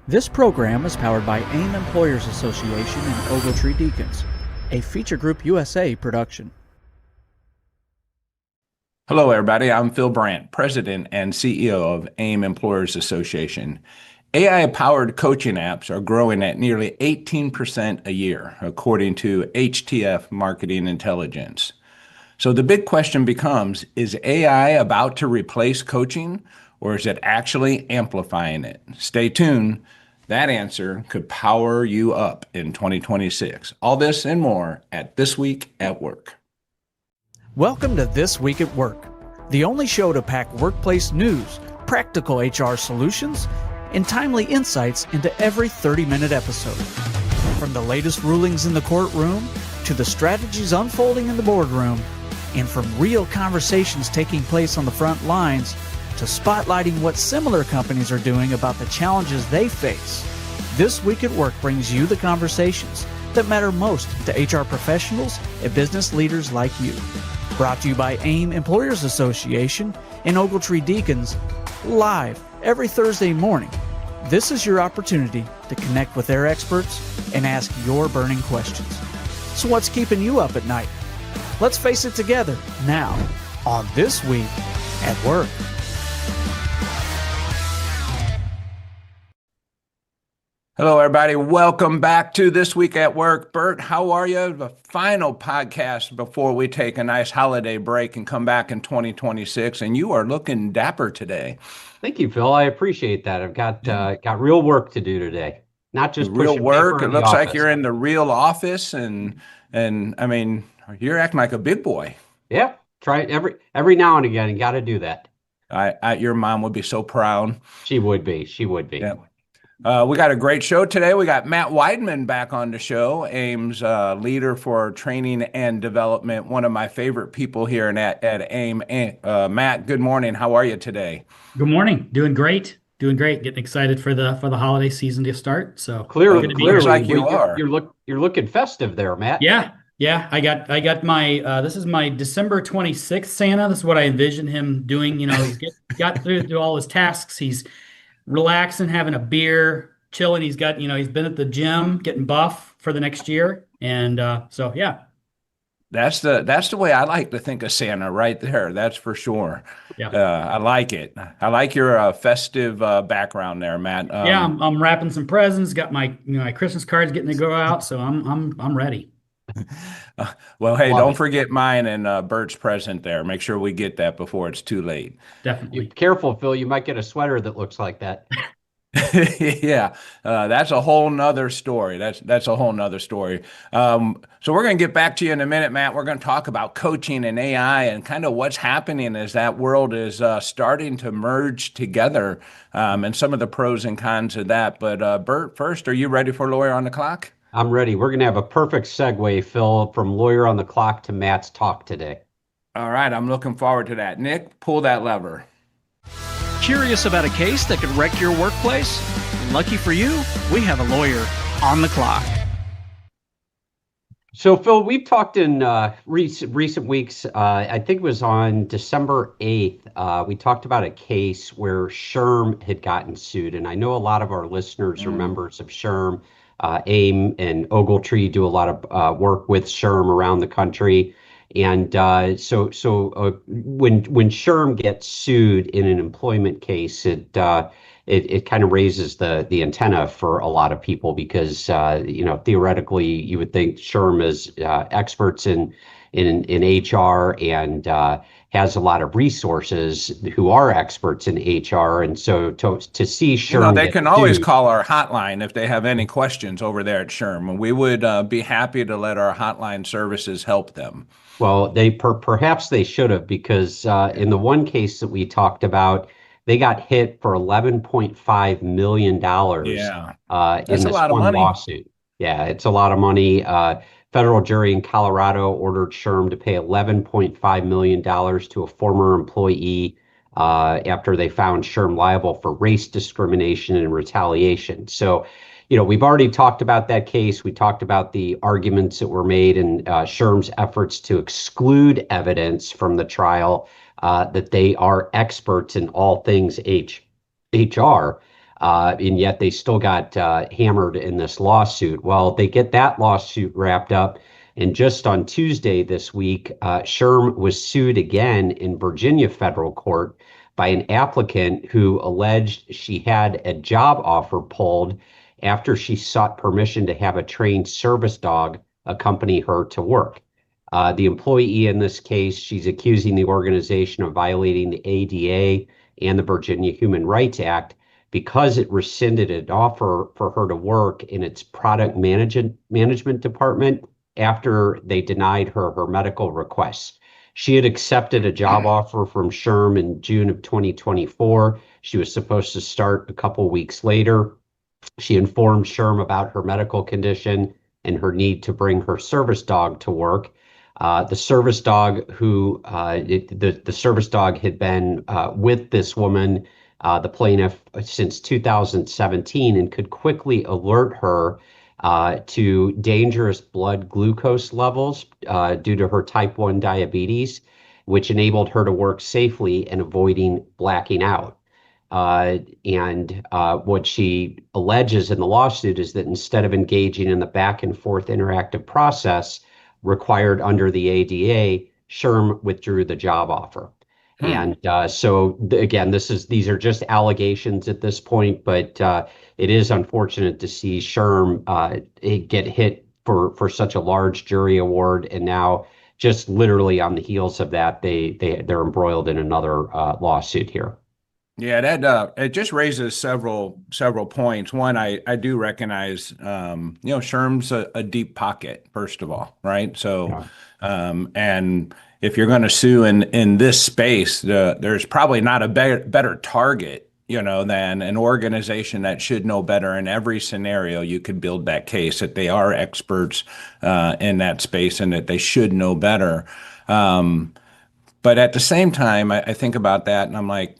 This program is powered by AIM Employers Association and Ogletree Deacons, a Feature Group USA production. Hello, everybody. I'm Phil Brandt, President and CEO of AIM Employers Association. AI-powered coaching apps are growing at nearly 18% a year, according to HTF Marketing Intelligence. So the big question becomes, is AI about to replace coaching, or is it actually amplifying it? Stay tuned. That answer could power you up in 2026. All this and more at This Week at Work. Welcome to This Week at Work, the only show to pack workplace news, practical HR solutions, and timely insights into every 30-minute episode. From the latest rulings in the courtroom to the strategies unfolding in the boardroom, and from real conversations taking place on the front lines to spotlighting what similar companies are doing about the challenges they face. This Week at Work brings you the conversations that matter most to HR professionals and business leaders like you. Brought to you by AIM Employers Association and Ogletree Deacons, live every Thursday morning. This is your opportunity to connect with their experts and ask your burning questions. So what's keeping you up at night? Let's face it together now on This Week at Work. Hello, everybody. Welcome back to This Week at Work. Bert, how are you? The final podcast before we take a nice holiday break and come back in 2026, and you are looking dapper today. Thank you, Phil. I appreciate that. I've got real work to do today. Not just real work. It looks like you're in the the real office, and I mean, you're acting like a big boy. Yeah, try it every now and again. You got to do that. Your mom would be so proud. She would be. She would be. Yeah. We got a great show today. We got Matt Weidman back on the show, AIM's leader for training and development, one of my favorite people here at AIM. Matt, good morning. How are you today? Good morning. Doing great. Getting excited for the holiday season to start. So clearly, like you are. You're looking festive there, Matt. Yeah. I got my this is my December 26th Santa. This is what I envision him doing. You know, he's got through all his tasks. He's relaxing, having a beer, chilling. He's been at the gym, getting buff for the next year. And so, yeah. That's the way I like to think of Santa right there. That's for sure. Yeah. I like it. I like your festive background there, Matt. Yeah, I'm wrapping some presents. Got my my Christmas cards getting to go out, so I'm ready. Well, hey, don't forget mine and Bert's present there. Make sure we get that before it's too late. Definitely. Be careful, Phil. You might get a sweater that looks like that. Yeah, that's a whole nother story. That's a whole nother story. So we're going to get back to you in a minute, Matt. We're going to talk about coaching and AI and kind of what's happening as that world is starting to merge together, and some of the pros and cons of that. But Bert, first, are you ready for Lawyer on the Clock? I'm ready. We're going to have a perfect segue, Phil, from Lawyer on the Clock to Matt's talk today. All right, I'm looking forward to that. Nick, pull that lever. Curious about a case that could wreck your workplace? Lucky for you, we have a lawyer on the clock. So, Phil, we've talked in recent weeks, I think it was on December 8th, we talked about a case where SHRM had gotten sued. And I know a lot of our listeners are members of SHRM. AIM and Ogletree do a lot of work with SHRM around the country. And so when SHRM gets sued in an employment case, it kind of raises the antenna for a lot of people because theoretically you would think SHRM is experts in HR and has a lot of resources who are experts in HR, and so to see SHRM, they can always call our hotline if they have any questions over there at SHRM, and we would be happy to let our hotline services help them. Well, perhaps they should have, because in the one case that we talked about, they got hit for $11.5 million in this one lawsuit. Yeah, it's a lot of money. Federal jury in Colorado ordered SHRM to pay $11.5 million to a former employee after they found SHRM liable for race discrimination and retaliation. So, we've already talked about that case. We talked about the arguments that were made and SHRM's efforts to exclude evidence from the trial that they are experts in all things HR. and yet they still got hammered in this lawsuit. Well, they get that lawsuit wrapped up. And just on Tuesday this week, SHRM was sued again in Virginia federal court by an applicant who alleged she had a job offer pulled after she sought permission to have a trained service dog accompany her to work. The employee in this case, she's accusing the organization of violating the ADA and the Virginia Human Rights Act because it rescinded an offer for her to work in its product management department after they denied her medical requests. She had accepted a job offer from SHRM in June of 2024. She was supposed to start a couple weeks later. She informed SHRM about her medical condition and her need to bring her service dog to work. The service dog the service dog had been with this woman, the plaintiff, since 2017 and could quickly alert her to dangerous blood glucose levels due to her type 1 diabetes, which enabled her to work safely and avoiding blacking out. And what she alleges in the lawsuit is that instead of engaging in the back and forth interactive process required under the ADA, SHRM withdrew the job offer. And so again, these are just allegations at this point, but it is unfortunate to see SHRM get hit for such a large jury award, and now just literally on the heels of that, they're embroiled in another lawsuit here. Yeah, that it just raises several points. One, I do recognize, SHRM's a deep pocket, first of all, right? So, and if you're going to sue in this space, there's probably not a better target, than an organization that should know better. In every scenario, you could build that case that they are experts in that space and that they should know better. But at the same time, I think about that and I'm like,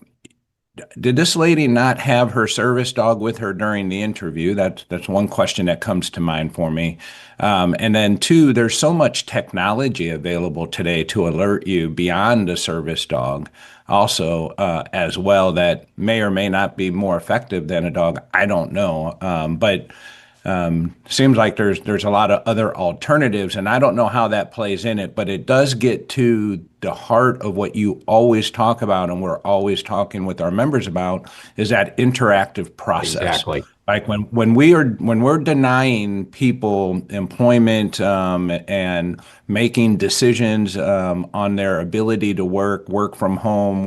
did this lady not have her service dog with her during the interview? That's one question that comes to mind for me. And then two, there's so much technology available today to alert you beyond a service dog also as well that may or may not be more effective than a dog. I don't know. But seems like there's a lot of other alternatives, and I don't know how that plays in it, but it does get to the heart of what you always talk about, and we're always talking with our members about, is that interactive process. Exactly. Like when we're denying people employment and making decisions on their ability to work from home,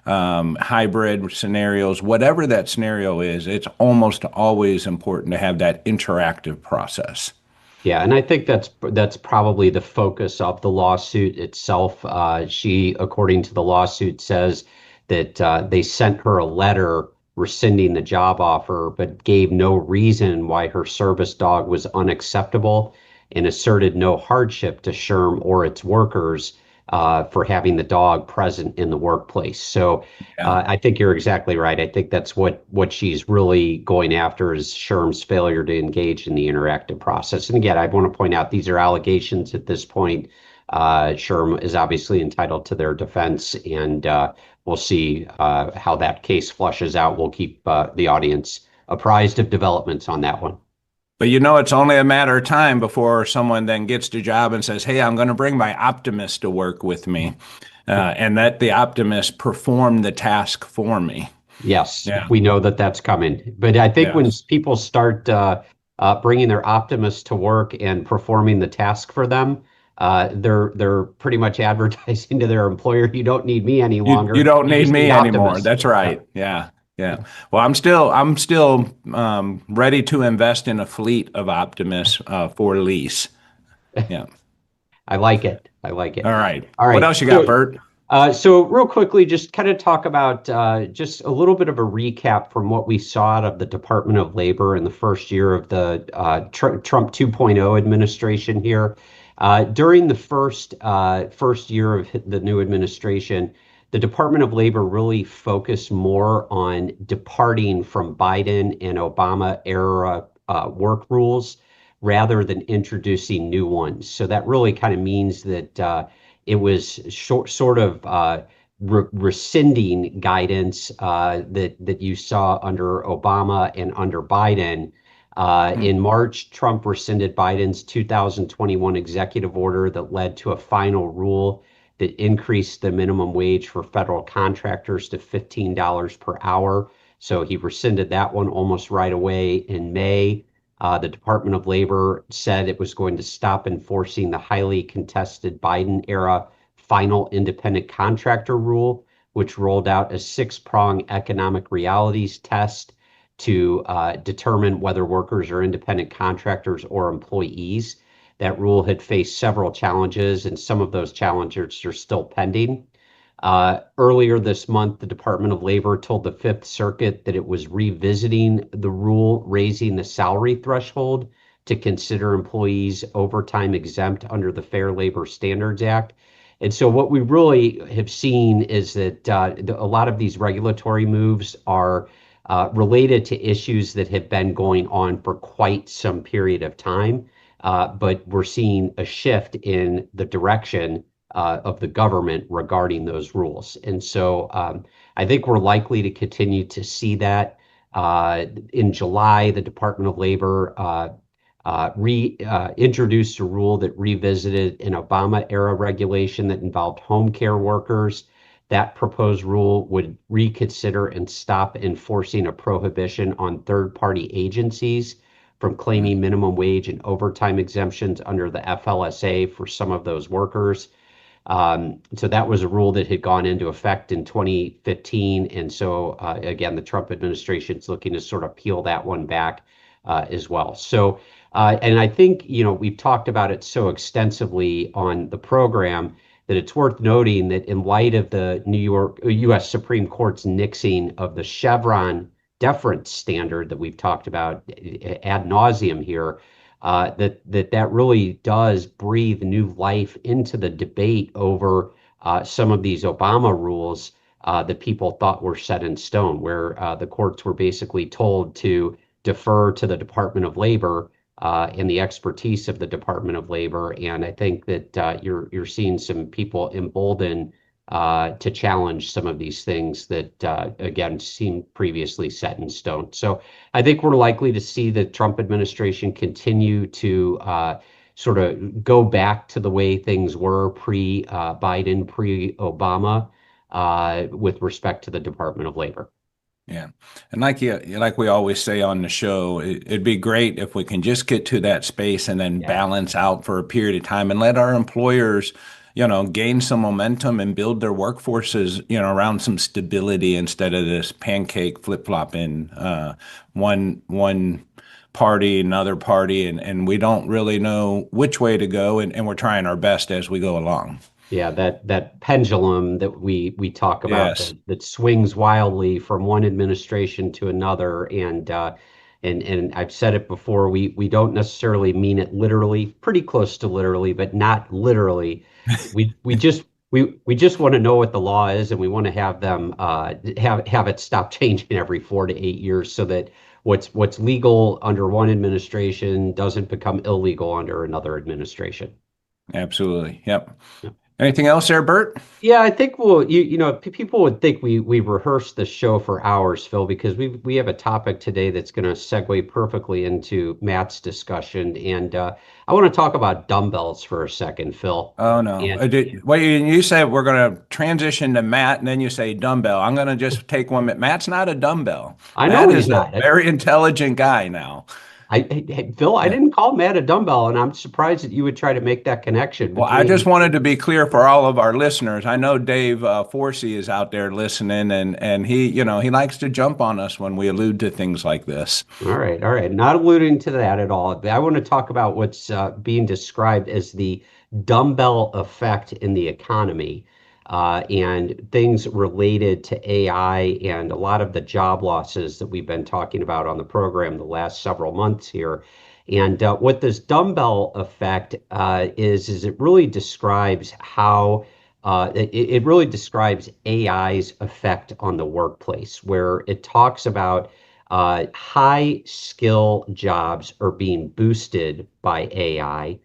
hybrid scenarios, whatever that scenario is, it's almost always important to have that interactive process. Yeah, and I think that's probably the focus of the lawsuit itself. She, according to the lawsuit, says that they sent her a letter rescinding the job offer, but gave no reason why her service dog was unacceptable and asserted no hardship to SHRM or its workers for having the dog present in the workplace. So I think you're exactly right. I think that's what she's really going after is SHRM's failure to engage in the interactive process. And again, I want to point out these are allegations at this point. SHRM is obviously entitled to their defense, and we'll see how that case flushes out. We'll keep the audience apprised of developments on that one. But it's only a matter of time before someone then gets the job and says, hey, I'm going to bring my Optimus to work with me, and that the Optimus perform the task for me. Yes, we know that that's coming. But I think when people start bringing their Optimus to work and performing the task for them, they're pretty much advertising to their employer, you don't need me any longer. You don't need me anymore. Optimus. That's right. Yeah. Well, I'm still ready to invest in a fleet of Optimus for lease. Yeah. I like it. All right. What else you got, Bert? So real quickly, just kind of talk about just a little bit of a recap from what we saw out of the Department of Labor in the first year of the Trump 2.0 administration here. During the first year of the new administration, the Department of Labor really focused more on departing from Biden and Obama era work rules rather than introducing new ones. So that really kind of means that it was sort of rescinding guidance that you saw under Obama and under Biden. In March, Trump rescinded Biden's 2021 executive order that led to a final rule that increased the minimum wage for federal contractors to $15 per hour. So he rescinded that one almost right away in May. The Department of Labor said it was going to stop enforcing the highly contested Biden era final independent contractor rule, which rolled out a 6-prong economic realities test to determine whether workers are independent contractors or employees. That rule had faced several challenges, and some of those challenges are still pending. Earlier this month, the Department of Labor told the Fifth Circuit that it was revisiting the rule, raising the salary threshold to consider employees overtime exempt under the Fair Labor Standards Act. And so what we really have seen is that a lot of these regulatory moves are related to issues that have been going on for quite some period of time. But we're seeing a shift in the direction of the government regarding those rules. And so I think we're likely to continue to see that. In July, the Department of Labor introduced a rule that revisited an Obama-era regulation that involved home care workers. That proposed rule would reconsider and stop enforcing a prohibition on third-party agencies from claiming minimum wage and overtime exemptions under the FLSA for some of those workers. So that was a rule that had gone into effect in 2015. And so, again, the Trump administration is looking to sort of peel that one back as well. So, and I think, we've talked about it so extensively on the program that it's worth noting that in light of the U.S. Supreme Court's nixing of the Chevron deference standard that we've talked about ad nauseum here, that really does breathe new life into the debate over some of these Obama rules that people thought were set in stone, where the courts were basically told to defer to the Department of Labor and the expertise of the Department of Labor. And I think that you're seeing some people emboldened to challenge some of these things that, again, seemed previously set in stone. So I think we're likely to see the Trump administration continue to sort of go back to the way things were pre-Biden, pre-Obama with respect to the Department of Labor. Yeah. And like we always say on the show, it'd be great if we can just get to that space and then balance out for a period of time and let our employers, gain some momentum and build their workforces, around some stability instead of this pancake flip-flopping, one party, another party, and we don't really know which way to go, and we're trying our best as we go along. Yeah, that pendulum that we talk about, Yes. that swings wildly from one administration to another, and I've said it before, we don't necessarily mean it literally, pretty close to literally, but not literally. We just want to know what the law is, and we want to have them have it stop changing every 4 to 8 years, so that what's legal under one administration doesn't become illegal under another administration. Absolutely. Yep. Anything else there, Bert? Yeah, I think people would think we rehearsed the show for hours, Phil, because we have a topic today that's going to segue perfectly into Matt's discussion, and I want to talk about dumbbells for a second, Phil. Oh no! You said we're going to transition to Matt, and then you say dumbbell. I'm going to just take one. Matt's not a dumbbell. I know Matt he's is not. a very intelligent guy now. Phil, I didn't call Matt a dumbbell, and I'm surprised that you would try to make that connection. Well, I just wanted to be clear for all of our listeners. I know Dave Forsey is out there listening, and he likes to jump on us when we allude to things like this. All right. Not alluding to that at all. I want to talk about what's being described as the dumbbell effect in the economy. And things related to AI and a lot of the job losses that we've been talking about on the program the last several months here. And what this dumbbell effect is it really describes how it really describes AI's effect on the workplace, where it talks about high skill jobs are being boosted by AI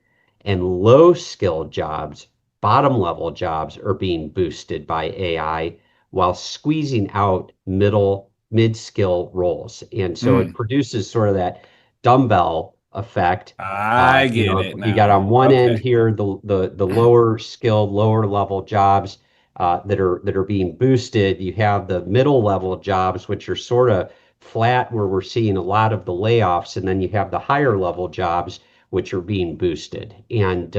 and low skill jobs bottom level jobs are being boosted by AI while squeezing out mid-skill roles. And so it Mm, produces sort of that dumbbell effect. I get it You got now. on one end Okay. here the lower skilled, lower level jobs that are being boosted. You have the middle level jobs, which are sort of flat, where we're seeing a lot of the layoffs, and then you have the higher level jobs, which are being boosted. And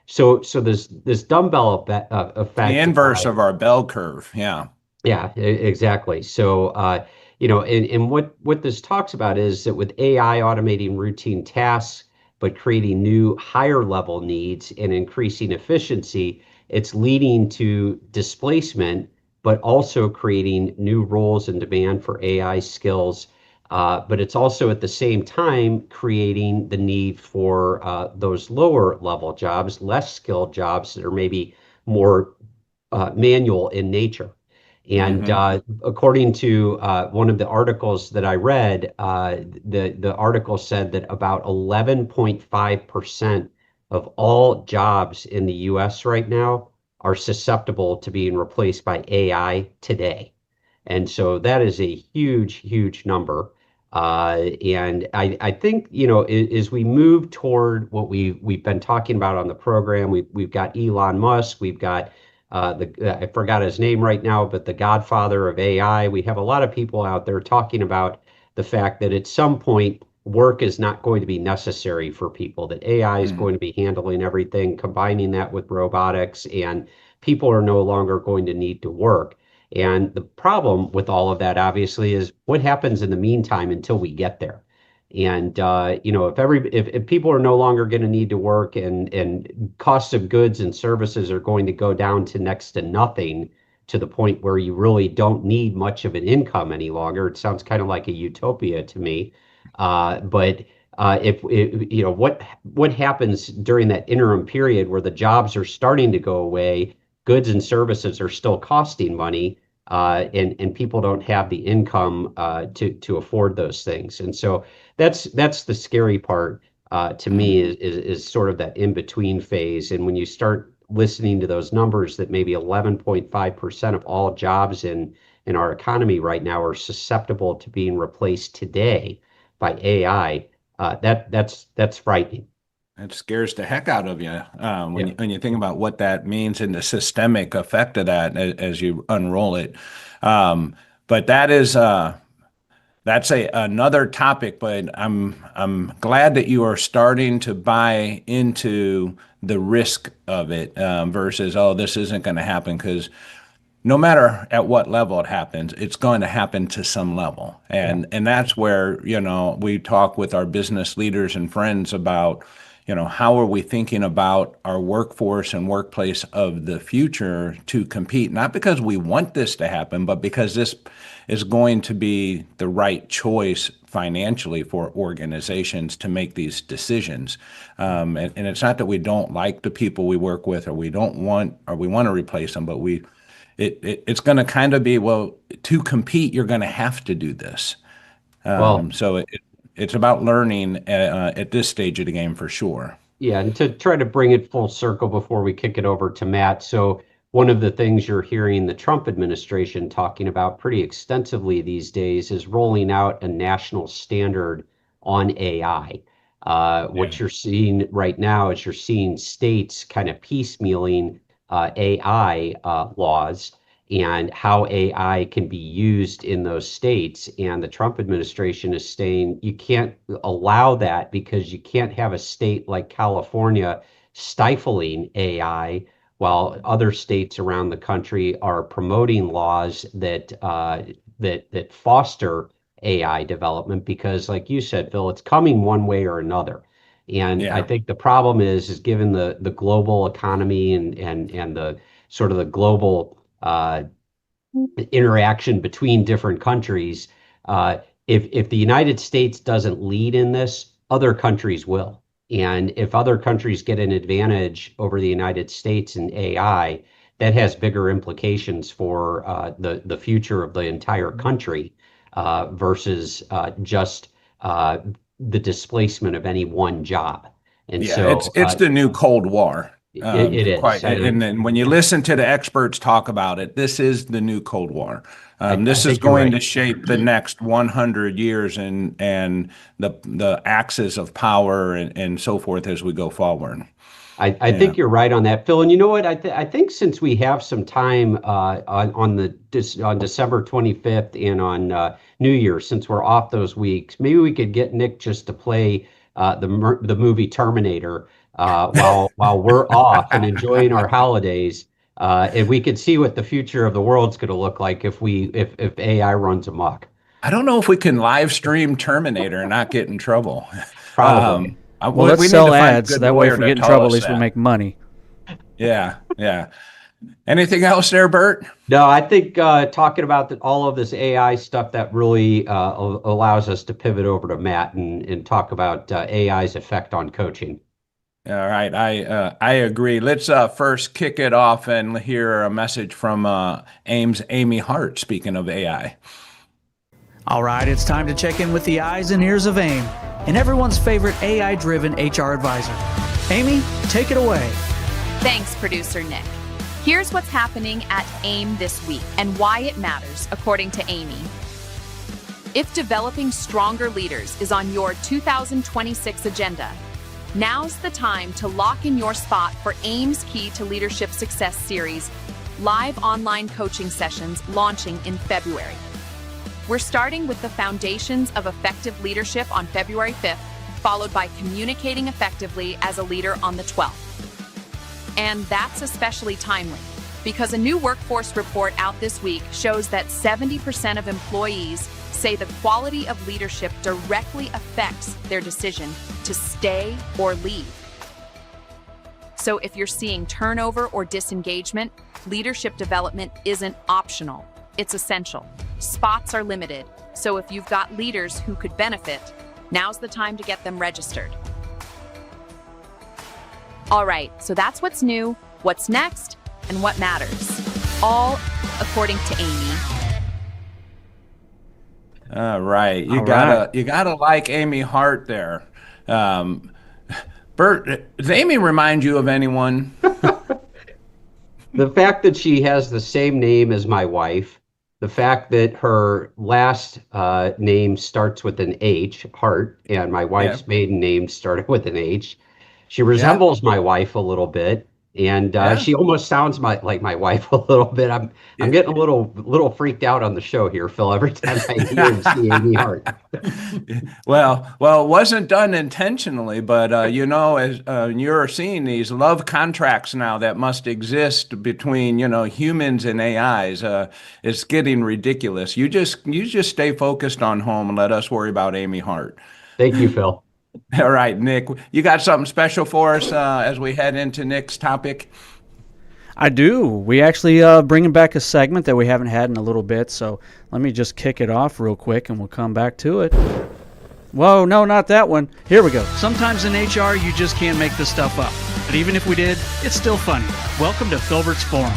so this dumbbell The effect. inverse of our bell curve. Yeah. Yeah, exactly. So, and what this talks about is that with AI automating routine tasks, but creating new higher level needs and increasing efficiency, it's leading to displacement, but also creating new roles and demand for AI skills. But it's also at the same time creating the need for those lower level jobs, less skilled jobs that are maybe more manual in nature. And Hmm. according to one of the articles that I read, the article said that about 11.5% of all jobs in the US right now are susceptible to being replaced by AI today. And so that is a huge, huge number. And I think, as we move toward what we've been talking about on the program, we've got Elon Musk, we've got I forgot his name right now, but the godfather of AI. We have a lot of people out there talking about the fact that at some point work is not going to be necessary for people, that AI is Mm. going to be handling everything, combining that with robotics, and people are no longer going to need to work. And the problem with all of that, obviously, is what happens in the meantime until we get there. And if people are no longer going to need to work, and costs of goods and services are going to go down to next to nothing, to the point where you really don't need much of an income any longer. It sounds kind of like a utopia to me. But if what happens during that interim period where the jobs are starting to go away, goods and services are still costing money, and people don't have the income to afford those things. And so that's the scary part to me, Mm. is sort of that in between phase. And when you start listening to those numbers, that maybe 11.5% of all jobs in our economy right now are susceptible to being replaced today by AI, that's frightening. It scares the heck out of you when Yeah. you think about what that means and the systemic effect of that as you unroll it. But that's another topic. But I'm glad that you are starting to buy into the risk of it versus, oh, this isn't going to happen, because no matter at what level it happens, it's going to happen to some level. Yeah. And that's where, we talk with our business leaders and friends about, how are we thinking about our workforce and workplace of the future to compete, not because we want this to happen, but because this is going to be the right choice financially for organizations to make these decisions. And it's not that we don't like the people we work with, or we want to replace them, but it's going to kind of be, well, to compete, you're going to have to do this. Well, So it's about learning at this stage of the game for sure. yeah, and to try to bring it full circle before we kick it over to Matt. So, one of the things you're hearing the Trump administration talking about pretty extensively these days is rolling out a national standard on AI. Yeah. What you're seeing right now is you're seeing states kind of piecemealing AI laws and how AI can be used in those states. And the Trump administration is saying you can't allow that, because you can't have a state like California stifling AI while other states around the country are promoting laws that foster AI development. Because, like you said, Phil, it's coming one way or another. And I Yeah. think the problem is given the global economy and the sort of the global interaction between different countries. If the United States doesn't lead in this, other countries will. And if other countries get an advantage over the United States in AI, that has bigger implications for the future of the entire country versus just the displacement of any one job. And Yeah, it's so, it's the new Cold War. It is. Quite. And then when you listen to the experts talk about it, this is the new Cold War. This is think you're going right. to shape the next 100 years and the axis of power and so forth as we go forward. I think you're right on that, Phil. And you know what? I think since we have some time on December 25th and on New Year's, since we're off those weeks, maybe we could get Nick just to play the movie Terminator while we're off and enjoying our holidays. And we could see what the future of the world's going to look like if AI runs amok. I don't know if we can live stream Terminator and not get in trouble. Probably. Well, let's we need sell to find a ads. good That way, lawyer if we to get in tell trouble, at us least we that. make money. Yeah, yeah. Anything else there, Bert? No, I think talking about all of this AI stuff that really allows us to pivot over to Matt and talk about AI's effect on coaching. All right, I agree. Let's first kick it off and hear a message from AIM's Amy Hart. Speaking of AI. All right, it's time to check in with the eyes and ears of AIM and everyone's favorite AI-driven HR advisor. Amy, take it away. Thanks, producer Nick. Here's what's happening at AIM this week and why it matters, according to Amy. If developing stronger leaders is on your 2026 agenda, now's the time to lock in your spot for AIM's Key to Leadership Success series, live online coaching sessions launching in February. We're starting with the foundations of effective leadership on February 5th, followed by communicating effectively as a leader on the 12th. And that's especially timely because a new workforce report out this week shows that 70% of employees say the quality of leadership directly affects their decision to stay or leave. So if you're seeing turnover or disengagement, leadership development isn't optional, it's essential. Spots are limited, so if you've got leaders who could benefit, now's the time to get them registered. All right, so that's what's new, what's next, and what matters. All according to Amy. All right, you All gotta like Amy Hart there. Bert, does Amy remind you of anyone? The fact that she has the same name as my wife, the fact that her last name starts with an H, Hart, and my wife's maiden name started with an H. She resembles my wife a little bit, and she almost sounds like my wife a little bit. I'm getting a little freaked out on the show here, Phil. Every time I hear and see Amy Hart. Well, it wasn't done intentionally, but as you're seeing these love contracts now that must exist between humans and AIs. It's getting ridiculous. You just stay focused on home and let us worry about Amy Hart. Thank you, Phil. All right, Nick, you got something special for us as we head into Nick's topic? I do. We actually bringing back a segment that we haven't had in a little bit, so let me just kick it off real quick and we'll come back to it. Whoa, no, not that one. Here we go. Sometimes in HR, you just can't make this stuff up. But even if we did, it's still funny. Welcome to Filbert's Forum.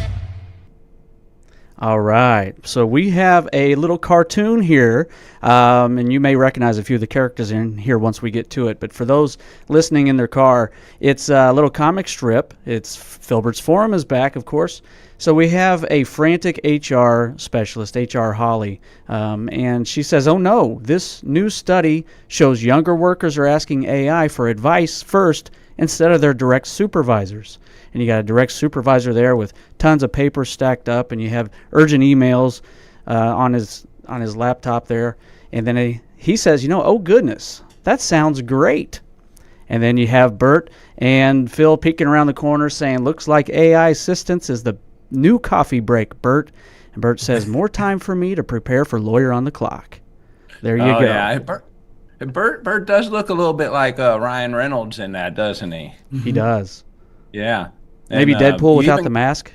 All right, so we have a little cartoon here, and you may recognize a few of the characters in here once we get to it, but for those listening in their car, it's a little comic strip. It's Filbert's Forum is back, of course. So we have a frantic HR specialist, HR Holly, and she says, oh no, this new study shows younger workers are asking AI for advice first instead of their direct supervisors. And you got a direct supervisor there with tons of papers stacked up, and you have urgent emails on his laptop there. And then he says, oh goodness, that sounds great. And then you have Bert and Phil peeking around the corner saying, looks like AI assistance is the new coffee break, Bert. And Bert says, more time for me to prepare for Lawyer on the Clock. There you go. Yeah. Bert does look a little bit like Ryan Reynolds in that, doesn't he? He does. Yeah. Maybe Deadpool without the mask?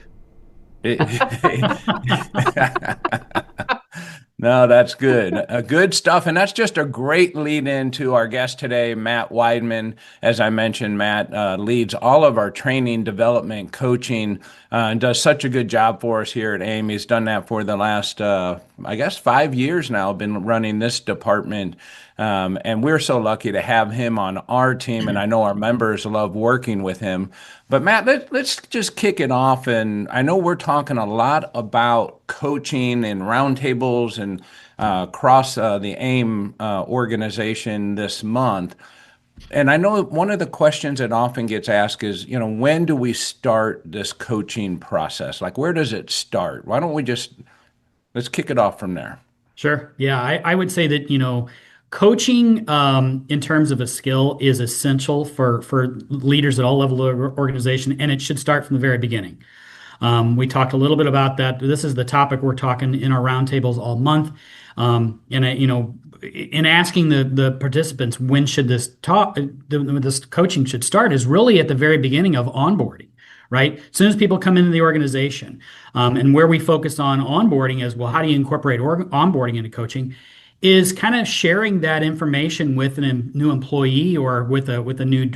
No, that's good. Good stuff. And that's just a great lead in to our guest today, Matt Weidman. As I mentioned, Matt leads all of our training, development, coaching, and does such a good job for us here at AIM. He's done that for the last, 5 years now, been running this department. And we're so lucky to have him on our team. And I know our members love working with him. But Matt, let's just kick it off. And I know we're talking a lot about coaching and roundtables and across the AIM organization this month. And I know one of the questions that often gets asked is, when do we start this coaching process? Like, where does it start? Why don't we let's kick it off from there? Sure. Yeah, I would say that, coaching in terms of a skill is essential for leaders at all levels of organization, and it should start from the very beginning. We talked a little bit about that. This is the topic we're talking in our roundtables all month. In asking the participants, when should this coaching should start, is really at the very beginning of onboarding, right? As soon as people come into the organization, and where we focus on onboarding is, well, how do you incorporate onboarding into coaching? Is kind of sharing that information with a new employee or with a new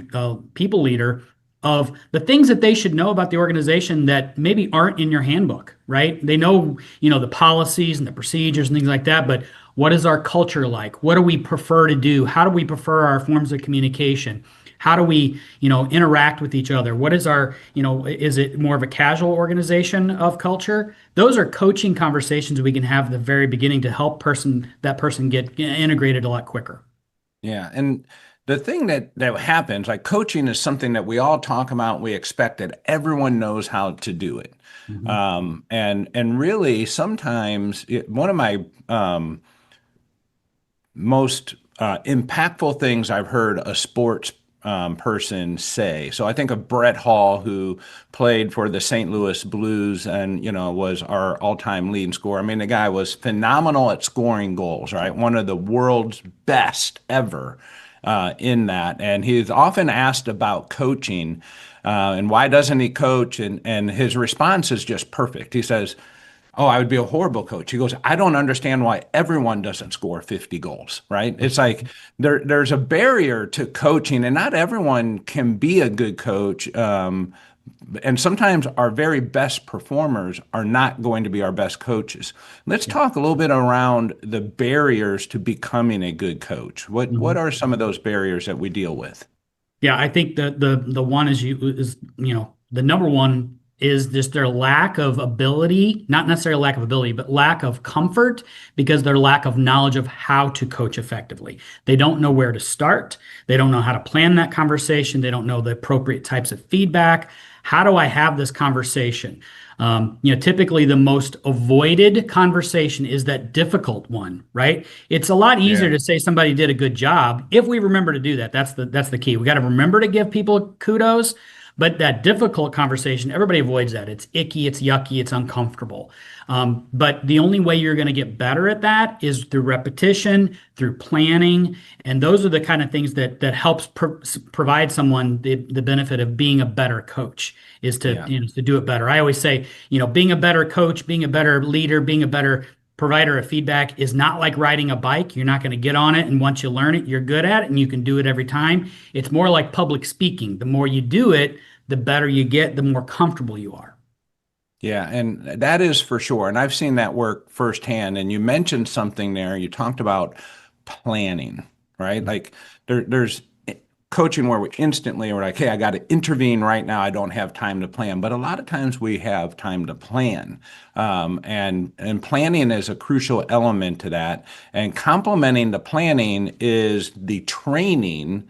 people leader of the things that they should know about the organization that maybe aren't in your handbook, right? They know, the policies and the procedures and things like that, but what is our culture like? What do we prefer to do? How do we prefer our forms of communication? How do we, interact with each other? What is our, is it more of a casual organization of culture? Those are coaching conversations we can have at the very beginning to help that person get integrated a lot quicker. Yeah. And the thing that happens, like coaching is something that we all talk about. We expect that everyone knows how to do it. Mm-hmm. And really sometimes one of my most impactful things I've heard a sports person say. So I think of Brett Hall, who played for the St. Louis Blues and, was our all-time leading scorer. I mean, the guy was phenomenal at scoring goals, right? One of the world's best ever in that. And he's often asked about coaching and why doesn't he coach? And his response is just perfect. He says, "Oh, I would be a horrible coach." He goes, "I don't understand why everyone doesn't score 50 goals, right?" It's like there's a barrier to coaching, and not everyone can be a good coach. And sometimes our very best performers are not going to be our best coaches. Let's talk a little bit around the barriers to becoming a good coach. What are some of those barriers that we deal with? Yeah, I think the one is the number one is just their lack of ability, not necessarily lack of ability, but lack of comfort because their lack of knowledge of how to coach effectively. They don't know where to start. They don't know how to plan that conversation. They don't know the appropriate types of feedback. How do I have this conversation? Typically the most avoided conversation is that difficult one, right? It's a lot easier to say somebody did a good job if we remember to do that. That's the key. We got to remember to give people kudos. But that difficult conversation, everybody avoids that. It's icky, it's yucky, it's uncomfortable. But the only way you're going to get better at that is through repetition, through planning. And those are the kind of things that helps provide someone the benefit of being a better coach, is to do it better. I always say, being a better coach, being a better leader, being a better provider of feedback is not like riding a bike. You're not going to get on it, and once you learn it, you're good at it and you can do it every time. It's more like public speaking. The more you do it, the better you get, the more comfortable you are. Yeah, and that is for sure. And I've seen that work firsthand. And you mentioned something there. You talked about planning, right? Like there's coaching where we're like, hey, I got to intervene right now. I don't have time to plan. But a lot of times we have time to plan. And planning is a crucial element to that. And complementing the planning is the training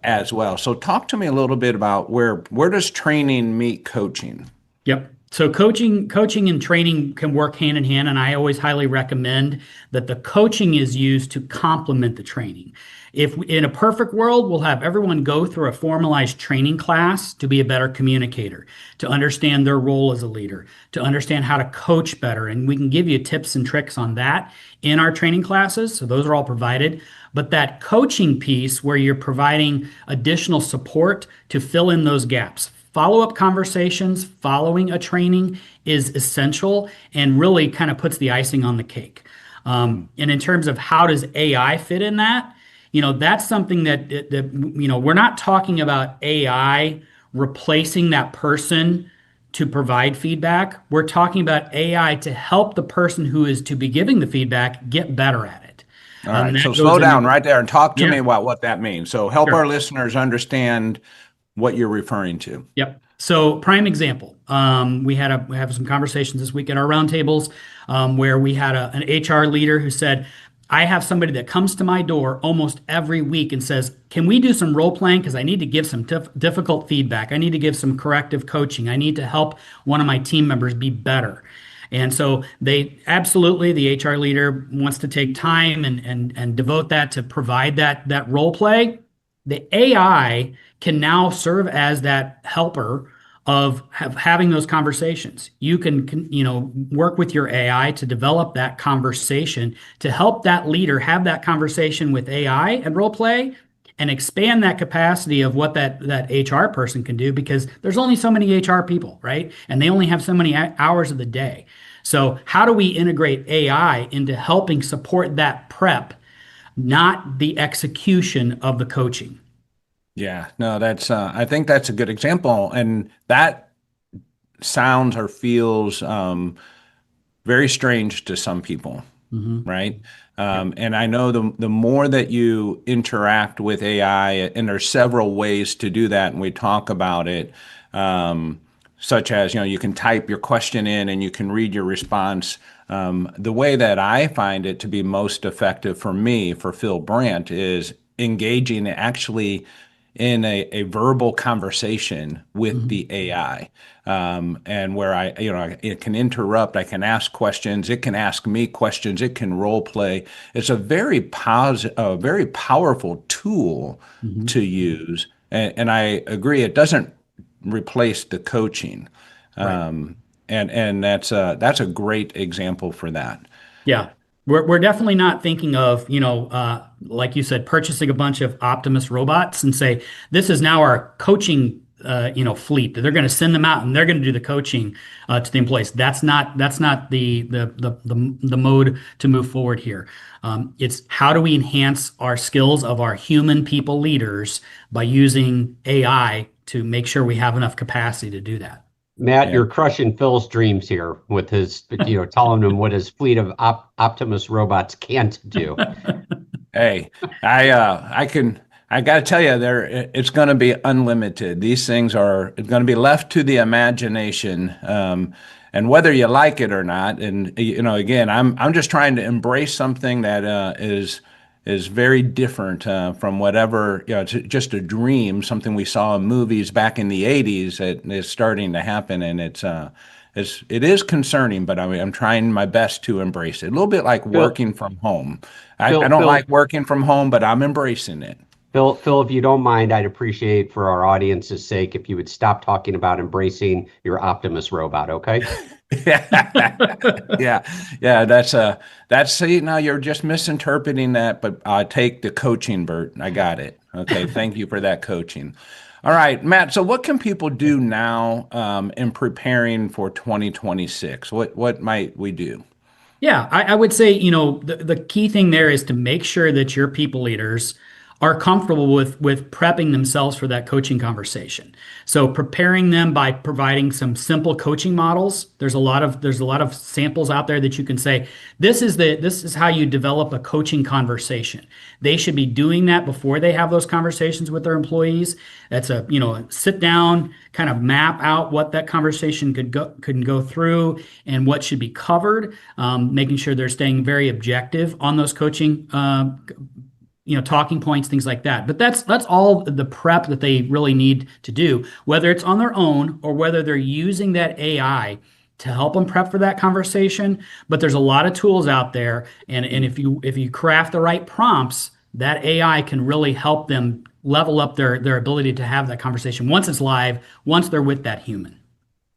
as well. So talk to me a little bit about where does training meet coaching? Yep. So coaching and training can work hand in hand, and I always highly recommend that the coaching is used to complement the training. If in a perfect world, we'll have everyone go through a formalized training class to be a better communicator, to understand their role as a leader, to understand how to coach better, and we can give you tips and tricks on that in our training classes. So those are all provided. But that coaching piece where you're providing additional support to fill in those gaps, follow-up conversations following a training is essential and really kind of puts the icing on the cake. And in terms of how does AI fit in that, that's something that we're not talking about AI replacing that person to provide feedback. We're talking about AI to help the person who is to be giving the feedback get better at it. All right. That So goes slow down into- right there and talk to Yeah. me about what that means. So help Sure. our listeners understand what you're referring to. Yep. So prime example, we have some conversations this week at our roundtables where we had an HR leader who said, I have somebody that comes to my door almost every week and says, can we do some role playing? Because I need to give some difficult feedback. I need to give some corrective coaching. I need to help one of my team members be better. And so the HR leader wants to take time and devote that to provide that role play. The AI can now serve as that helper of having those conversations. You can work with your AI to develop that conversation to help that leader have that conversation with AI and role play and expand that capacity of what that HR person can do, because there's only so many HR people, right? And they only have so many hours of the day. So how do we integrate AI into helping support that prep, not the execution of the coaching? Yeah, no, that's I think that's a good example, and that sounds or feels very strange to some people, right? And I know the more that you interact with AI, and there's several ways to do that, and we talk about it, such as you can type your question in and you can read your response. The way that I find it to be most effective for me, for Phil Brandt, is engaging actually in a verbal conversation with the AI, and where it can interrupt, I can ask questions, it can ask me questions, it can role play. It's a very very powerful tool to use, and I agree, it doesn't replace the coaching, Right. and that's a great example for that. Yeah. We're definitely not thinking of, like you said, purchasing a bunch of Optimus robots and say, this is now our coaching, fleet. They're going to send them out and they're going to do the coaching to the employees. That's not the mode to move forward here. It's how do we enhance our skills of our human people leaders by using AI to make sure we have enough capacity to do that. Matt, Yeah. you're crushing Phil's dreams here with his, telling him what his fleet of Optimus robots can't do. Hey, I got to tell you, it's going to be unlimited. These things are going to be left to the imagination, and whether you like it or not. And again, I'm just trying to embrace something that is very different from whatever, it's just a dream, something we saw in movies back in the 80s that is starting to happen, and it is concerning, but I'm trying my best to embrace it. A little bit like working from home. I don't Phil, like working from home, but I'm embracing it. Phil, if you don't mind, I'd appreciate, for our audience's sake, if you would stop talking about embracing your Optimus robot, okay? Yeah. See, now you're just misinterpreting that, but take the coaching, Bert. I got it. Okay. Thank you for that coaching. All right, Matt. So what can people do now in preparing for 2026? What might we do? Yeah, I would say, the key thing there is to make sure that your people leaders are comfortable with prepping themselves for that coaching conversation. So preparing them by providing some simple coaching models. There's a lot of samples out there that you can say, this is how you develop a coaching conversation. They should be doing that before they have those conversations with their employees. That's a sit down, kind of map out what that conversation could go through and what should be covered, making sure they're staying very objective on those coaching talking points, things like that. But that's all the prep that they really need to do, whether it's on their own or whether they're using that AI to help them prep for that conversation. But there's a lot of tools out there, and if you craft the right prompts, that AI can really help them level up their ability to have that conversation once it's live, once they're with that human.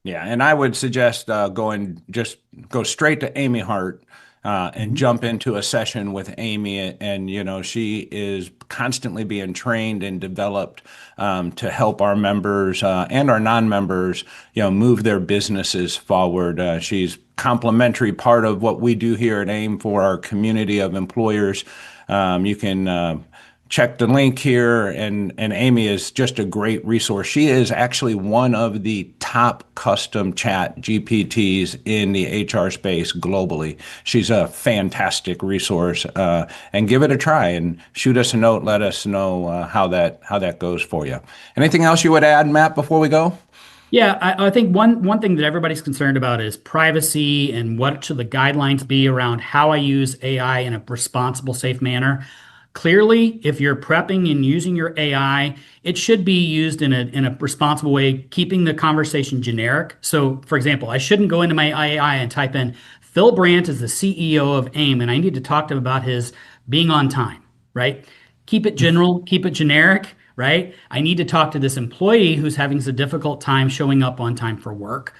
Yeah, and I would suggest go straight to Amy Hart and jump into a session with Amy. And she is constantly being trained and developed to help our members and our non-members, move their businesses forward. She's complementary part of what we do here at AIM for our community of employers. You can check the link here, and Amy is just a great resource. She is actually one of the top custom chat GPTs in the HR space globally. She's a fantastic resource, and give it a try and shoot us a note. Let us know how that goes for you. Anything else you would add, Matt, before we go? Yeah, I think one thing that everybody's concerned about is privacy and what should the guidelines be around how I use AI in a responsible, safe manner. Clearly, if you're prepping and using your AI, it should be used in a responsible way, keeping the conversation generic. So, for example, I shouldn't go into my AI and type in Phil Brandt is the CEO of AIM, and I need to talk to him about his being on time, right? Keep it general, keep it generic, right? I need to talk to this employee who's having a difficult time showing up on time for work,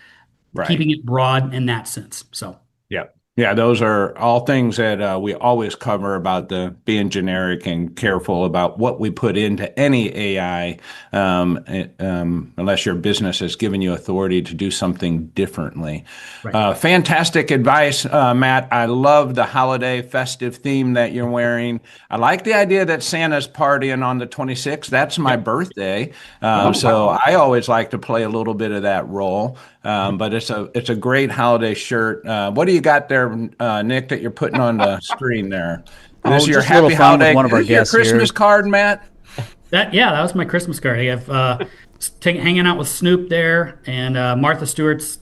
Right. keeping it broad in that sense. So, Yeah. Yeah, those are all things that we always cover about the being generic and careful about what we put into any AI, unless your business has given you authority to do something differently. Right. Fantastic advice, Matt. I love the holiday festive theme that you're wearing. I like the idea that Santa's partying on the 26th. That's my birthday. So I always like to play a little bit of that role. But it's a great holiday shirt. What do you got there, Nick, that you're putting on the screen there? This is your just a little happy fun with holiday. one of our Is this your guests here. Christmas card, Matt? that was my Christmas card. I have hanging out with Snoop there, and Martha Stewart's,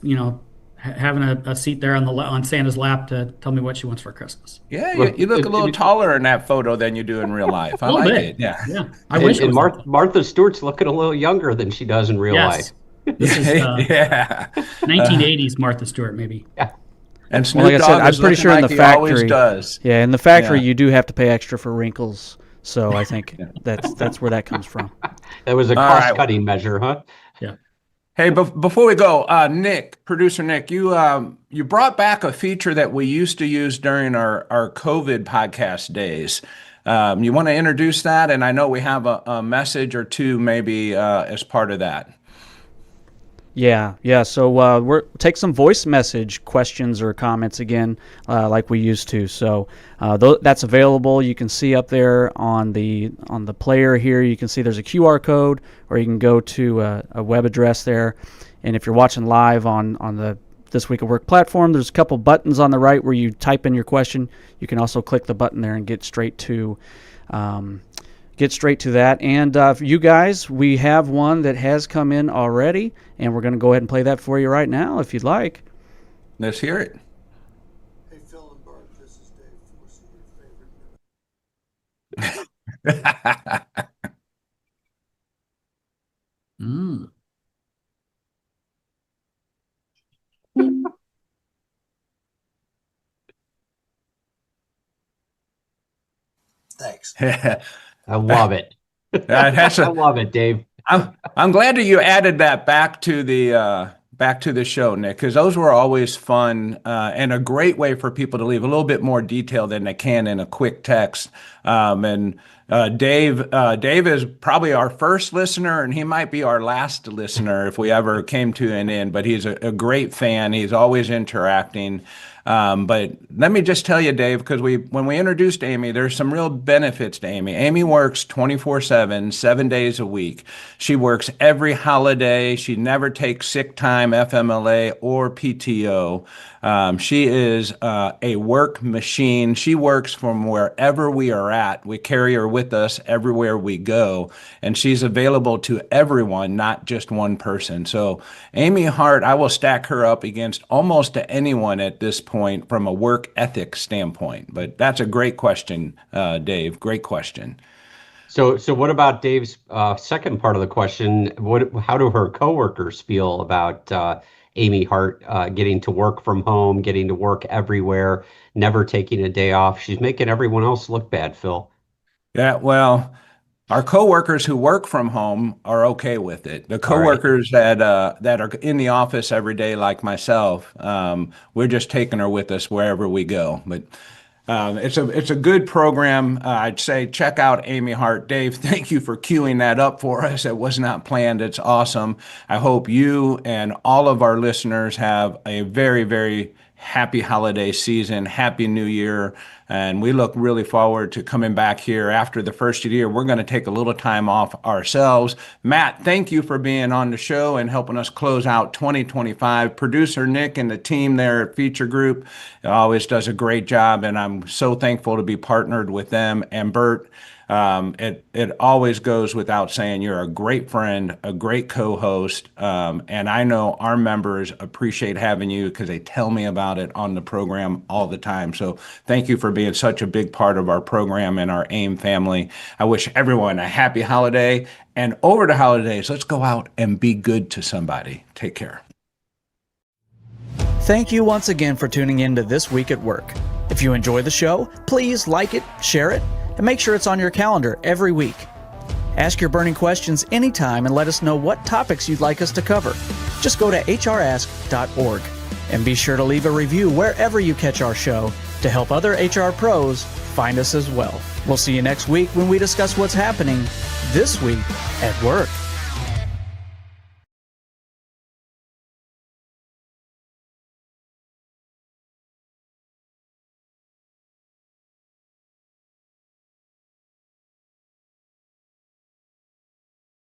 having a seat there on Santa's lap to tell me what she wants for Christmas. Yeah, you look a little taller in that photo than you do in real life. I A little like bit. it. Yeah. Yeah. I wish it And was Martha Stewart's looking a little younger than she does in real life. Yes. This is Yeah. 1980s Martha Stewart, maybe. And Snoop Well, like I said, Dogg I'm is pretty looking sure in like the he always factory. does. Yeah, in the factory, Yeah. you do have to pay extra for wrinkles. So I think that's where that comes from. That was a All right. cost-cutting measure, huh? Yeah. Hey, before we go, Nick, producer Nick, you brought back a feature that we used to use during our COVID podcast days. You want to introduce that? And I know we have a message or two maybe as part of that. Yeah. So we're take some voice message questions or comments again, like we used to. So that's available. You can see up there on the player here. You can see there's a QR code, or you can go to a web address there. And if you're watching live on the This Week at Work platform, there's a couple buttons on the right where you type in your question. You can also click the button there and get straight to that. And for you guys, we have one that has come in already, and we're going to go ahead and play that for you right now if you'd like. Let's hear it. Hey, Phil and Bart, this is Dave Forsey, your favorite. Mm. Thanks. I love it. That's I love it, Dave. I'm glad that you added that back to the show, Nick, because those were always fun and a great way for people to leave a little bit more detail than they can in a quick text. Dave is probably our first listener, and he might be our last listener if we ever came to an end. But he's a great fan. He's always interacting. But let me just tell you, Dave, because when we introduced Amy, there's some real benefits to Amy. Amy works 24/7, 7 days a week. She works every holiday. She never takes sick time, FMLA, or PTO. She is a work machine. She works from wherever we are at. We carry her with us everywhere we go, and she's available to everyone, not just one person. So Amy Hart, I will stack her up against almost anyone at this point from a work ethic standpoint. But that's a great question, Dave. Great question. So what about Dave's second part of the question? How do her coworkers feel about Amy Hart getting to work from home, getting to work everywhere, never taking a day off? She's making everyone else look bad, Phil. Yeah, well, our coworkers who work from home are okay with it. The coworkers that are in the office every day, like myself, we're just taking her with us wherever we go. But it's a good program. I'd say check out Amy Hart. Dave, thank you for queuing that up for us. It was not planned. It's awesome. I hope you and all of our listeners have a very, very happy holiday season, happy new year. And we look really forward to coming back here after the first of the year. We're going to take a little time off ourselves. Matt, thank you for being on the show and helping us close out 2025. Producer Nick and the team there at Feature Group always does a great job, and I'm so thankful to be partnered with them. And Bert, it always goes without saying, you're a great friend, a great co-host, and I know our members appreciate having you because they tell me about it on the program all the time. So thank you for being such a big part of our program and our AIM family. I wish everyone a happy holiday, and over the holidays, let's go out and be good to somebody. Take care. Thank you once again for tuning in to This Week at Work. If you enjoy the show, please like it, share it, and make sure it's on your calendar every week. Ask your burning questions anytime and let us know what topics you'd like us to cover. Just go to hrAsk.org and be sure to leave a review wherever you catch our show to help other HR pros find us as well. We'll see you next week when we discuss what's happening this week at work.